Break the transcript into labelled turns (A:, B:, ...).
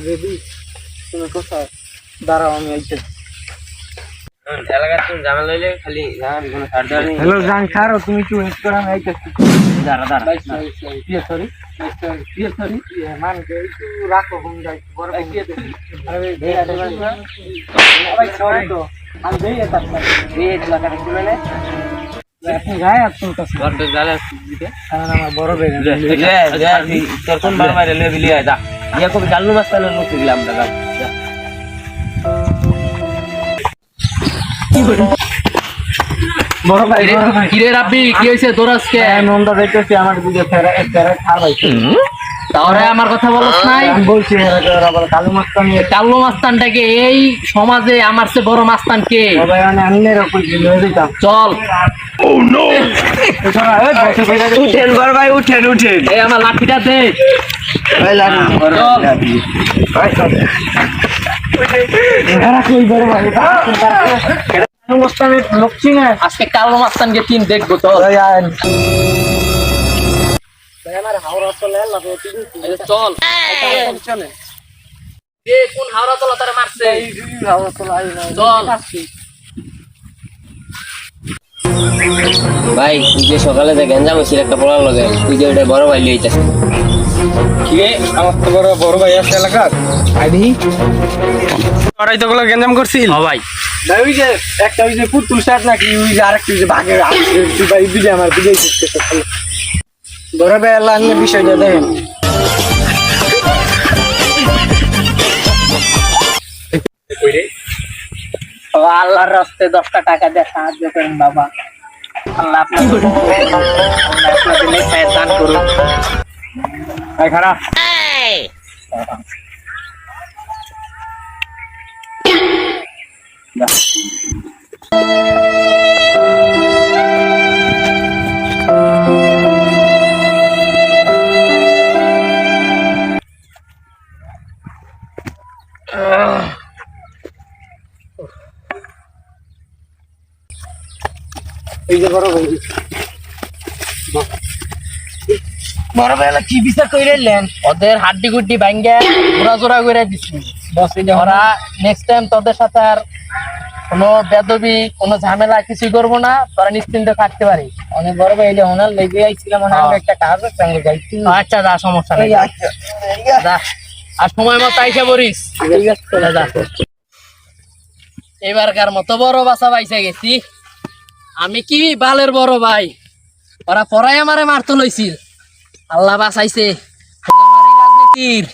A: Baby তুমি কোথায়? দাঁড়াও আমি আইতে।
B: এলাকার তুমি ঝামেলা হইলে খালি ঝামেলা কোনো ছাড় দেওয়ার নেই।
A: হ্যালো জান খারো তুমি একটু ওয়েট করো আমি আইতেছি।
B: দাঁড়া দাঁড়া
A: সরি মান কে একটু রাখো কোন যাই বড় কোন আরে ভাই সরি তো আমি দেই এটা
B: এই এলাকাটা কি মানে
A: আপনি গায়ে আপনি কাছে
B: বড় জালে দিতে
A: কারণ আমার বড় বেগে
B: তোর কোন বার বাইরে লে বিলি আয় যা ইয়া কবি জালু মাস্তানের মুখ দিলাম দাদা যা
A: বড় ভাই
C: কিরে রাব্বি কি হইছে তোর আজকে?
A: নন্দা দেখতেছি আমার দিকে ফেরা ফেরা খার ভাইছে
C: তাহলে আমার কথা বলছ নাই?
A: আমি বলছি এরা বলে কালু মাস্তান নিয়ে
C: কালো মাস্তানটাকে এই সমাজে আমার চেয়ে বড় মাস্তান কে?
A: সবাই মানে আন্নের উপর নিয়ে দিতাম
C: চল
B: উঠেন বড় ভাই উঠেন উঠেন
C: এই আমার লাঠিটা দে।
A: ভাই লাগি
C: চল
A: এরা কই বড় ভাই কালু মাস্তানের লোক চিনে
C: আজকে কালো মাস্তানকে তিন দেখবো তো।
A: ভাই আমার হাওড়া চলে লাগে
C: চল এ কোন হাওড়া তলা তারে মারছে?
A: হাওড়া চলে আই না
C: চল
B: ভাই তুই যে সকালে যে গেঞ্জাম হয়েছিল একটা পড়ার লগে তুই যে ওটা বড় ভাই লিয়ে যাস
A: কি আমার তো বড় ভাই আছে এলাকার আইডি ওরাই তো গুলো গেঞ্জাম করছিল
C: হ্যাঁ ভাই
A: ভাই ওই যে একটা ওই যে পুতুল শার্ট নাকি ওই যে আরেকটা ওই যে ভাগে ভাই দিদি আমার দিদি বড় ভাই আল্লাহ নিয়ে বিষয়টা দেখেন
C: আল্লাহর রাস্তে 10টা টাকা দিয়ে সাহায্য করেন বাবা। আল্লাহ আপনাদের নেক দান করুন।
A: ভাই খারাপ এই যে বড় ভাই
C: বড় বেলা কি বিচার কইরেলেন? ওদের হাড্ডি গুড্ডি ভাঙ্গা জোড়া জোড়া করে দিছি।
A: বস এই যে
C: ওরা নেক্সট টাইম তোদের সাথে আর কোনো বেদবি কোনো ঝামেলা কিছুই করবো না, তোরা নিশ্চিন্তে থাকতে পারি।
A: অনেক বড় ভাই এই যে ওনার লেগে আইছিলাম আমি একটা কাজ আছে আমি যাইছি
C: আচ্ছা যা, সমস্যা নেই যা। আর সময় মতো আইসা পড়িস।
A: ঠিক আছে
C: যা। এবারকার মতো বড় বাসা পাইসা গেছি আমি। কি বালের বড় ভাই, ওরা পড়াই আমারে মারতে লইছিল, আল্লাহ বাঁচাইছে। রাজনীতির